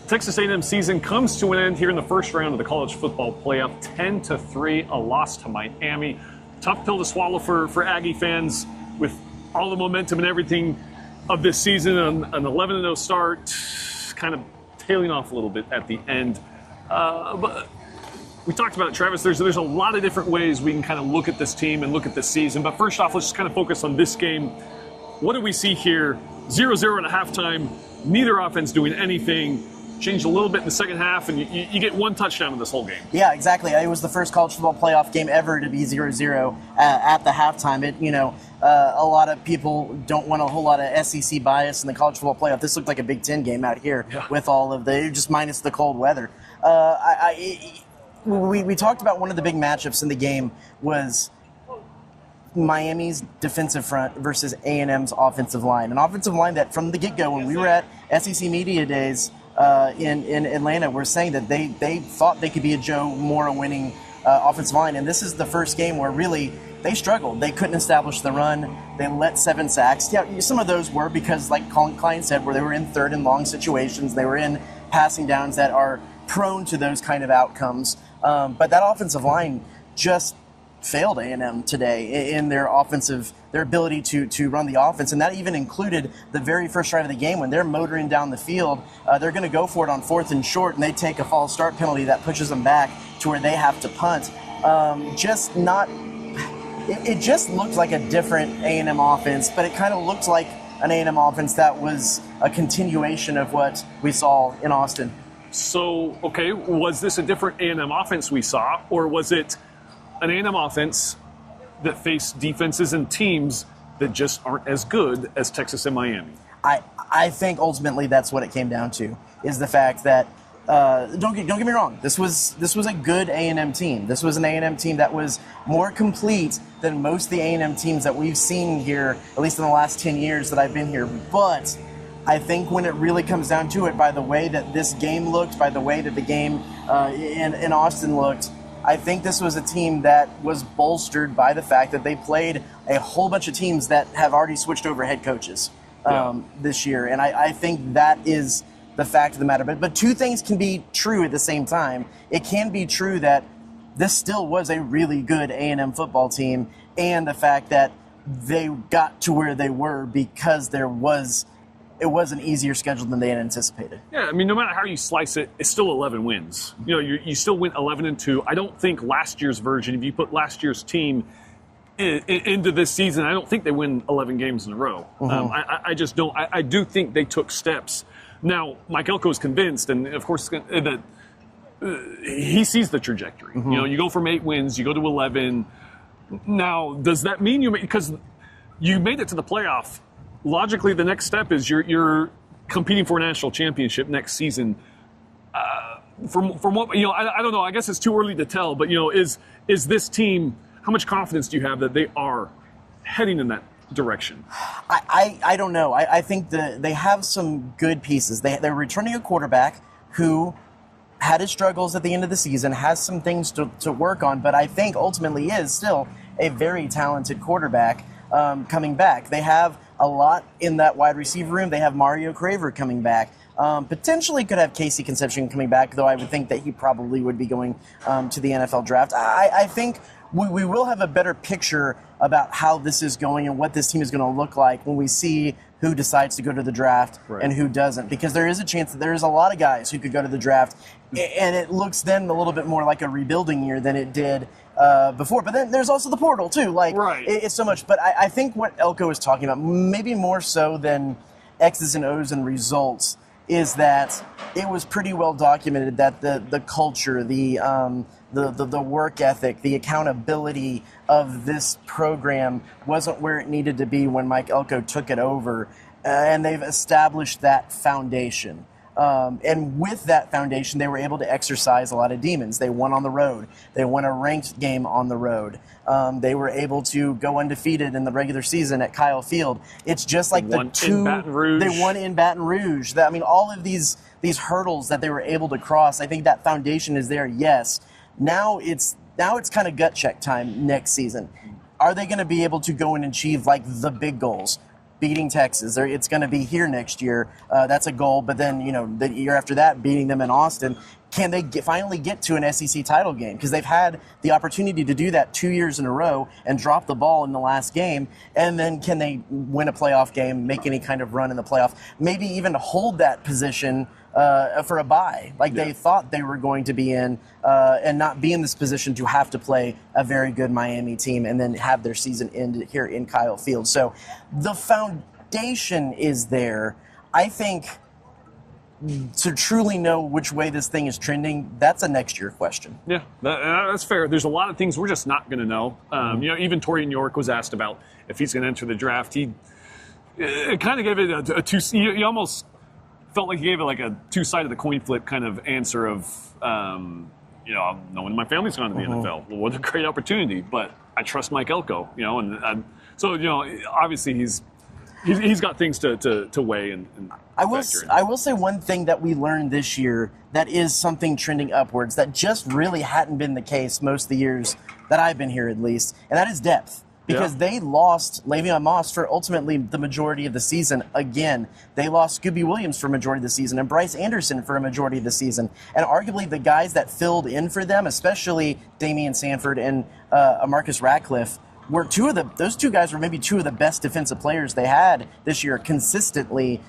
Texas A&M season comes to an end here in the first round of the college football playoff. 10-3, a loss to Miami. Tough pill to swallow for Aggie fans with all the momentum and everything of this season. An 11-0 start, kind of tailing off a little bit at the end. But we talked about it, Travis. There's a lot of different ways we can kind of look at this team and look at this season. But first off, let's just kind of focus on this game. What do we see here? 0-0 at halftime. Neither offense doing anything. Changed a little bit in the second half, and you get one touchdown in this whole game. Yeah, exactly. It was the first college football playoff game ever to be 0-0 at the halftime. A lot of people don't want a whole lot of SEC bias in the college football playoff. This looked like a Big Ten game out here with all of just minus the cold weather. We talked about one of the big matchups in the game was Miami's defensive front versus A&M's offensive line. An offensive line that from the get-go, when we were at SEC Media Days in Atlanta, were saying that they thought they could be a Joe Moore winning offensive line. And this is the first game where really they struggled. They couldn't establish the run. They let 7 sacks. Yeah, some of those were because, like Colin Klein said, where they were in third and long situations. They were in passing downs that are prone to those kind of outcomes. But that offensive line just failed A&M today in their ability to run the offense. And that even included the very first drive of the game when they're motoring down the field. They're going to go for it on 4th and short, and they take a false start penalty that pushes them back to where they have to punt. It just looked like a different A&M offense, but it kind of looked like an A&M offense that was a continuation of what we saw in Austin. So, okay, was this a different A&M offense we saw, or was it an A&M offense that faced defenses and teams that just aren't as good as Texas and Miami? I think ultimately that's what it came down to, is the fact that don't get me wrong, this was a good A&M team. This was an A&M team that was more complete than most of the A&M teams that we've seen here, at least in the last 10 years that I've been here. But I think when it really comes down to it, by the way that this game looked, by the way that the game in Austin looked, I think this was a team that was bolstered by the fact that they played a whole bunch of teams that have already switched over head coaches this year. And I think that is the fact of the matter. But two things can be true at the same time. It can be true that this still was a really good A&M football team, and the fact that they got to where they were because it was an easier schedule than they had anticipated. Yeah, I mean, no matter how you slice it, it's still 11 wins. You still went 11-2. I don't think last year's version, if you put last year's team into this season, I don't think they win 11 games in a row. Mm-hmm. I just don't. I do think they took steps. Now, Mike Elko is convinced, and of course, that he sees the trajectory. Mm-hmm. You go from 8 wins, you go to 11. Now, does that mean because you made it to the playoff? Logically, the next step is you're competing for a national championship next season. From what I don't know. I guess it's too early to tell. But is this team? How much confidence do you have that they are heading in that direction? I don't know. I think they have some good pieces. They're returning a quarterback who had his struggles at the end of the season, has some things to work on, but I think ultimately is still a very talented quarterback coming back. They have a lot in that wide receiver room. They have Mario Craver coming back. Potentially could have Casey Concepcion coming back, though I would think that he probably would be going to the NFL draft. I think we will have a better picture about how this is going and what this team is going to look like when we see who decides to go to the draft and who doesn't. Because there is a chance that there is a lot of guys who could go to the draft, and it looks then a little bit more like a rebuilding year than it did before. But then there's also the portal, too. It's so much. But I think what Elko is talking about, maybe more so than X's and O's and results, is that it was pretty well documented that the culture, the work ethic, the accountability of this program wasn't where it needed to be when Mike Elko took it over, and they've established that foundation. And with that foundation, they were able to exercise a lot of demons. They won on the road. They won a ranked game on the road. They were able to go undefeated in the regular season at Kyle Field. It's just like in Baton Rouge. They won in Baton Rouge. All of these hurdles that they were able to cross, I think that foundation is there, yes. Now it's kind of gut check time next season. Are they going to be able to go and achieve the big goals? beating Texas. It's going to be here next year. That's a goal. But then, the year after that, beating them in Austin. Can they finally get to an SEC title game? Because they've had the opportunity to do that 2 years in a row and drop the ball in the last game. And then can they win a playoff game, make any kind of run in the playoff, maybe even hold that position for a bye, like they thought they were going to be in, and not be in this position to have to play a very good Miami team and then have their season end here in Kyle Field. So the foundation is there. I think to truly know which way this thing is trending, that's a next year question. Yeah, that's fair. There's a lot of things we're just not going to know. Even Torian York was asked about if he's going to enter the draft. He kind of gave it a two. He almost felt like he gave it like a two-sided the coin flip kind of answer of, knowing my family's gone to the NFL. Well, what a great opportunity, but I trust Mike Elko, so obviously he's got things to weigh and I will say one thing that we learned this year that is something trending upwards that just really hadn't been the case most of the years that I've been here, at least, and that is depth. Because they lost Le'Veon Moss for ultimately the majority of the season again. They lost Scooby Williams for a majority of the season and Bryce Anderson for a majority of the season. And arguably the guys that filled in for them, especially Damian Sanford and Marcus Ratcliffe, those two guys were maybe two of the best defensive players they had this year consistently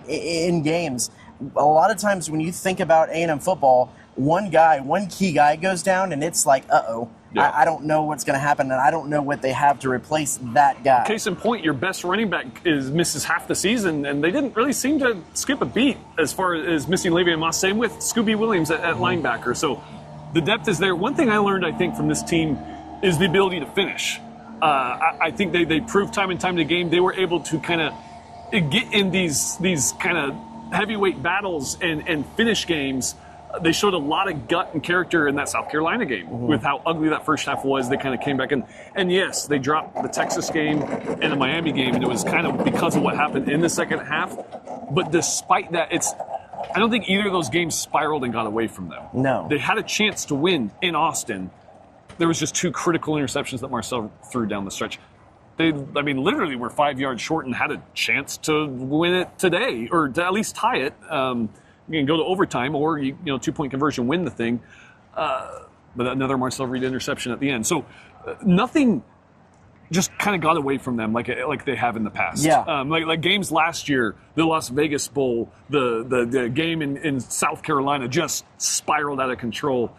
in games. A lot of times when you think about A&M football, one key guy goes down and it's like, uh-oh. Yeah. I don't know what's going to happen, and I don't know what they have to replace that guy. Case in point, your best running back misses half the season, and they didn't really seem to skip a beat as far as missing Le'Veon Moss. Same with Scooby Williams at linebacker. So the depth is there. One thing I learned, I think, from this team is the ability to finish. I think they proved time and time again they were able to kind of get in these kind of heavyweight battles and finish games. They showed a lot of gut and character in that South Carolina game with how ugly that first half was. They kind of came back and yes, they dropped the Texas game and the Miami game, and it was kind of because of what happened in the second half. But despite that, I don't think either of those games spiraled and got away from them. No. They had a chance to win in Austin. There was just two critical interceptions that Marcel threw down the stretch. They literally were 5 yards short and had a chance to win it today, or to at least tie it. You can go to overtime, or 2-point conversion, win the thing. But another Marcel Reed interception at the end. So nothing just kind of got away from them like they have in the past. Yeah. Like games last year, the Las Vegas Bowl, the game in South Carolina just spiraled out of control.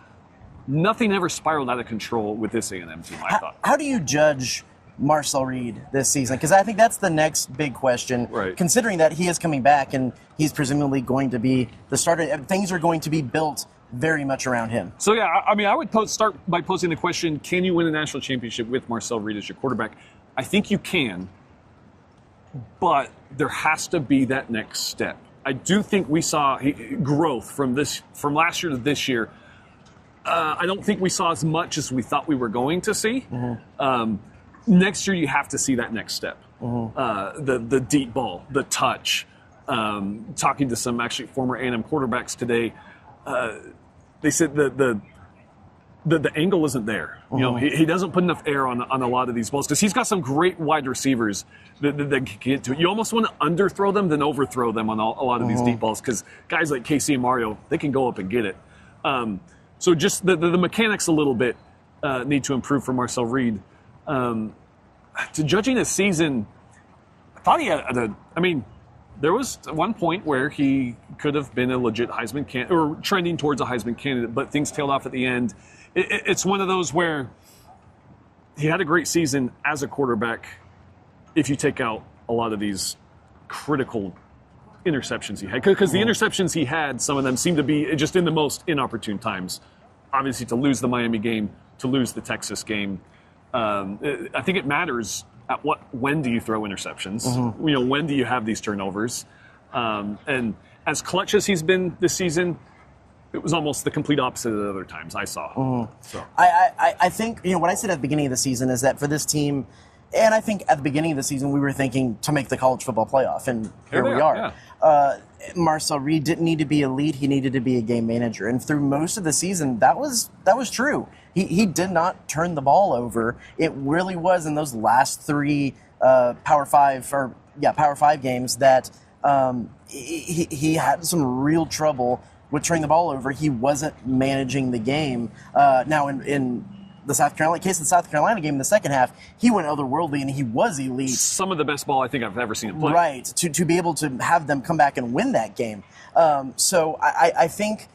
Nothing ever spiraled out of control with this A&M team, I thought. How do you judge Marcel Reed this season? Because I think that's the next big question, right, considering that he is coming back and he's presumably going to be the starter. Things are going to be built very much around him. So, I would start by posing the question, can you win a national championship with Marcel Reed as your quarterback? I think you can, but there has to be that next step. I do think we saw growth from last year to this year. I don't think we saw as much as we thought we were going to see. Next year, you have to see that next step. The deep ball, the touch. Talking to some actually former A&M quarterbacks today, they said the angle isn't there. He doesn't put enough air on a lot of these balls because he's got some great wide receivers that can get to it. You almost want to underthrow them than overthrow them on a lot of these deep balls because guys like KC and Mario, they can go up and get it. So just the mechanics a little bit need to improve for Marcel Reed. To judging his season, I thought he had there was one point where he could have been a legit Heisman candidate or trending towards a Heisman candidate, but things tailed off at the end. It's one of those where he had a great season as a quarterback if you take out a lot of these critical interceptions he had. Because the interceptions he had, some of them seemed to be just in the most inopportune times. Obviously, to lose the Miami game, to lose the Texas game. I think it matters when do you throw interceptions? When do you have these turnovers? And as clutch as he's been this season, it was almost the complete opposite of the other times I saw. So I think what I said at the beginning of the season is that for this team, and I think at the beginning of the season we were thinking to make the college football playoff, and here we are. Yeah. Marcel Reed didn't need to be elite; he needed to be a game manager, and through most of the season, that was true. He did not turn the ball over. It really was in those last three Power 5 or Power 5 games that he had some real trouble with turning the ball over. He wasn't managing the game. Now, in the South Carolina game in the second half, he went otherworldly and he was elite. Some of the best ball I think I've ever seen him play. Right, to be able to have them come back and win that game. So I think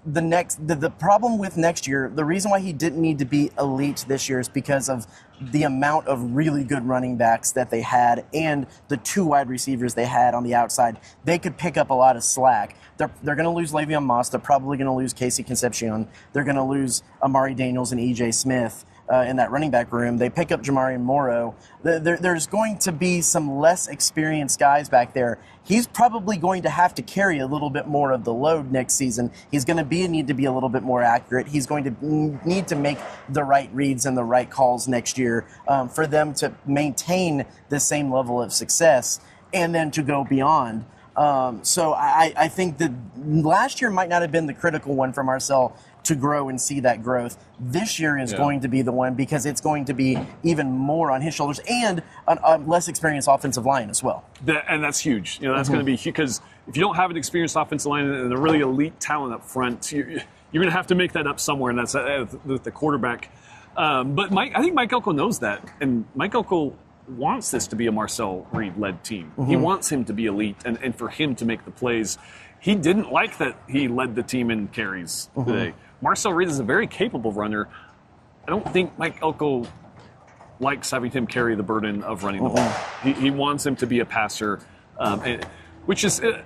the problem with next year, the reason why he didn't need to be elite this year is because of the amount of really good running backs that they had and the 2 wide receivers they had on the outside. They could pick up a lot of slack. They're going to lose Le'Veon Moss. They're probably going to lose Casey Concepcion. They're going to lose Amari Daniels and E.J. Smith in that running back room. They pick up Jamari Morrow. There's going to be some less experienced guys back there. He's probably going to have to carry a little bit more of the load next season. He's going to need to be a little bit more accurate. He's going to need to make the right reads and the right calls next year for them to maintain the same level of success and then to go beyond. So I think that last year might not have been the critical one for Marcel to grow and see that growth. This year is going to be the one because it's going to be even more on his shoulders and a less experienced offensive line as well. And that's huge. That's going to be huge because if you don't have an experienced offensive line and a really elite talent up front, you're going to have to make that up somewhere, and that's with the quarterback. But I think Mike Elko knows that, and Mike Elko wants this to be a Marcel Reed-led team. He wants him to be elite and for him to make the plays. He didn't like that he led the team in carries today. Marcel Reed is a very capable runner. I don't think Mike Elko likes having him carry the burden of running the ball. He wants him to be a passer, which is, the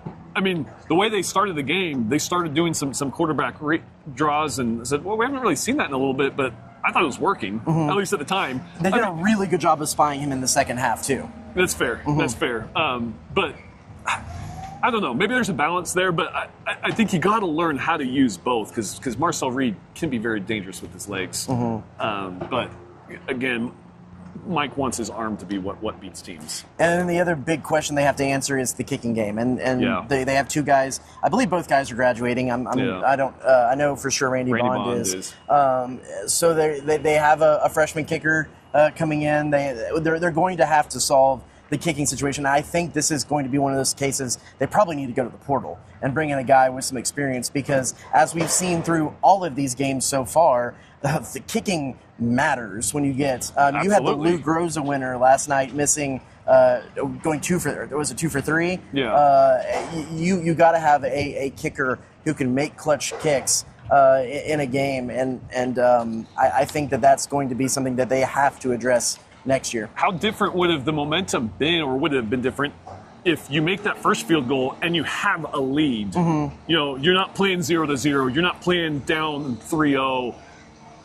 way they started the game, they started doing some quarterback draws and said, well, we haven't really seen that in a little bit, but I thought it was working, at least at the time. They did a really good job of spying him in the second half, too. That's fair. That's fair. But I don't know. Maybe there's a balance there, but I think you got to learn how to use both because Marcel Reed can be very dangerous with his legs. But again, Mike wants his arm to be what beats teams. And then the other big question they have to answer is the kicking game, and they have 2 guys. I believe both guys are graduating. I know for sure Randy Bond is. So they have a freshman kicker coming in. They're going to have to solve the kicking situation. I think this is going to be one of those cases they probably need to go to the portal and bring in a guy with some experience because as we've seen through all of these games so far, the kicking matters when you get you had the Lou Groza winner last night missing going 2 for 3. You got to have a kicker who can make clutch kicks in a game and I think that's going to be something that they have to address next year. How different would have the momentum been, or would it have been different if you make that first field goal and you have a lead? You're not playing 0-0. You're not playing down 3-0.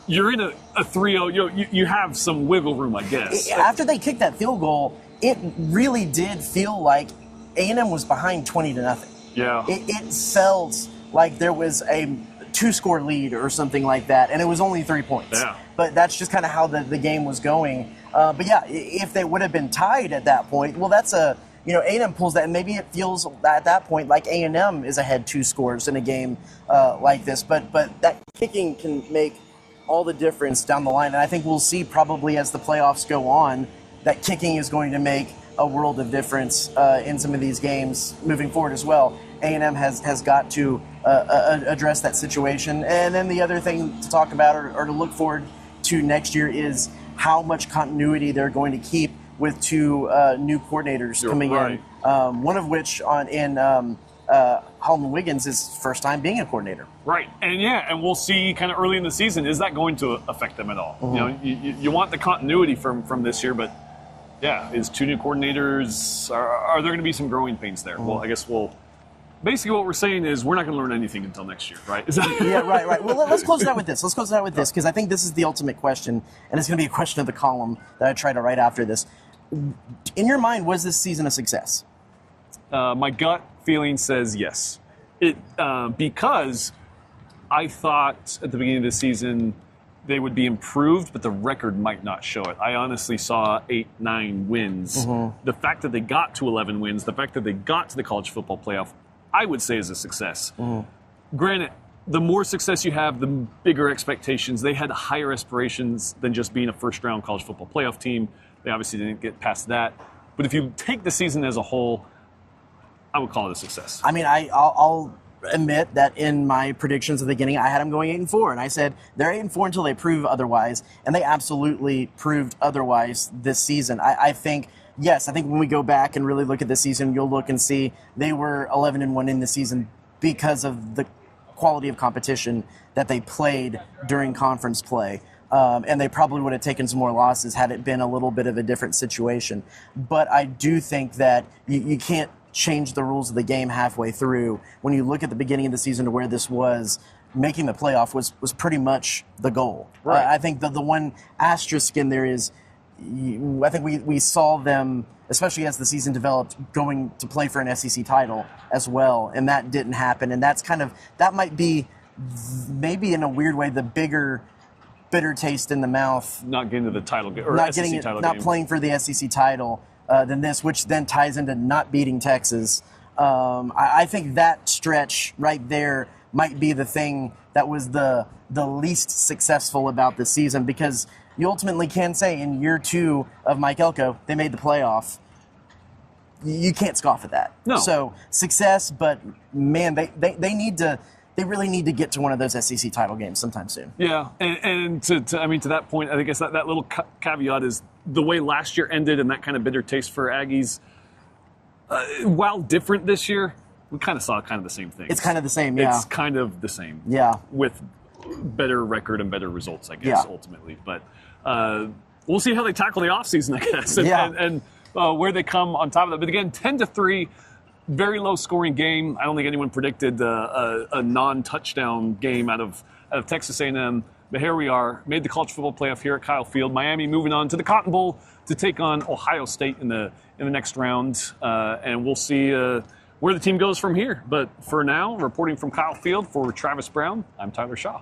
You're in a 3-0. You have some wiggle room, I guess. After they kicked that field goal, it really did feel like A&M was behind 20-0. Yeah. It felt like there was a 2-score lead or something like that, and it was only 3 points. Yeah. But that's just kind of how the game was going. But yeah, if they would have been tied at that point, well, that's A&M pulls that, and maybe it feels at that point like A&M is ahead 2 scores in a game like this. But that kicking can make all the difference down the line, and I think we'll see probably as the playoffs go on that kicking is going to make a world of difference in some of these games moving forward as well. A&M has got to address that situation. And then the other thing to talk about or to look forward to next year is how much continuity they're going to keep with 2 new coordinators coming in. One of which Holman Wiggins is first time being a coordinator. Right, and we'll see kind of early in the season, is that going to affect them at all? You want the continuity from this year, but is 2 new coordinators, are there going to be some growing pains there? Well, I guess basically what we're saying is we're not going to learn anything until next year, right? Right. Well, let's close it out with this. Because I think this is the ultimate question, and it's going to be a question of the column that I try to write after this. In your mind, was this season a success? My gut feeling says yes. Because I thought at the beginning of the season they would be improved, but the record might not show it. I honestly saw 8-9 wins. The fact that they got to 11 wins, the fact that they got to the college football playoff, I would say is a success. Granted, the more success you have, the bigger expectations. They had higher aspirations than just being a first-round college football playoff team. They obviously didn't get past that. But if you take the season as a whole, I would call it a success. I mean, I'll admit that in my predictions at the beginning, I had them going 8-4, and I said they're 8-4 until they prove otherwise, and they absolutely proved otherwise this season. I think when we go back and really look at this season, you'll look and see they were 11-1 in the season because of the quality of competition that they played during conference play. And they probably would have taken some more losses had it been a little bit of a different situation. But I do think that you can't change the rules of the game halfway through. When you look at the beginning of the season to where this was, making the playoff was pretty much the goal. Right. I think the one asterisk in there is, I think we saw them, especially as the season developed, going to play for an SEC title as well, and that didn't happen. And that might be, maybe in a weird way, the bitter taste in the mouth. Not getting to the title game, or not SEC getting it, title not game. playing for the SEC title than this, which then ties into not beating Texas. I think that stretch right there might be the thing that was the least successful about this season, because you ultimately can say in year 2 of Mike Elko, they made the playoff. You can't scoff at that. No. So success, but man, they really need to get to one of those SEC title games sometime soon. Yeah, and to that point, I guess that little caveat is the way last year ended and that kind of bitter taste for Aggies. While different this year, we kind of saw kind of the same thing. It's kind of the same, yeah. It's kind of the same. Yeah. With better record and better results, I guess, ultimately. But we'll see how they tackle the offseason, I guess, and where they come on top of that. But again, 10-3. Very low scoring game. I don't think anyone predicted a non-touchdown game out of Texas A&M. But here we are, made the college football playoff here at Kyle Field. Miami moving on to the Cotton Bowl to take on Ohio State in the next round, and we'll see where the team goes from here. But for now, reporting from Kyle Field for Travis Brown, I'm Tyler Shaw.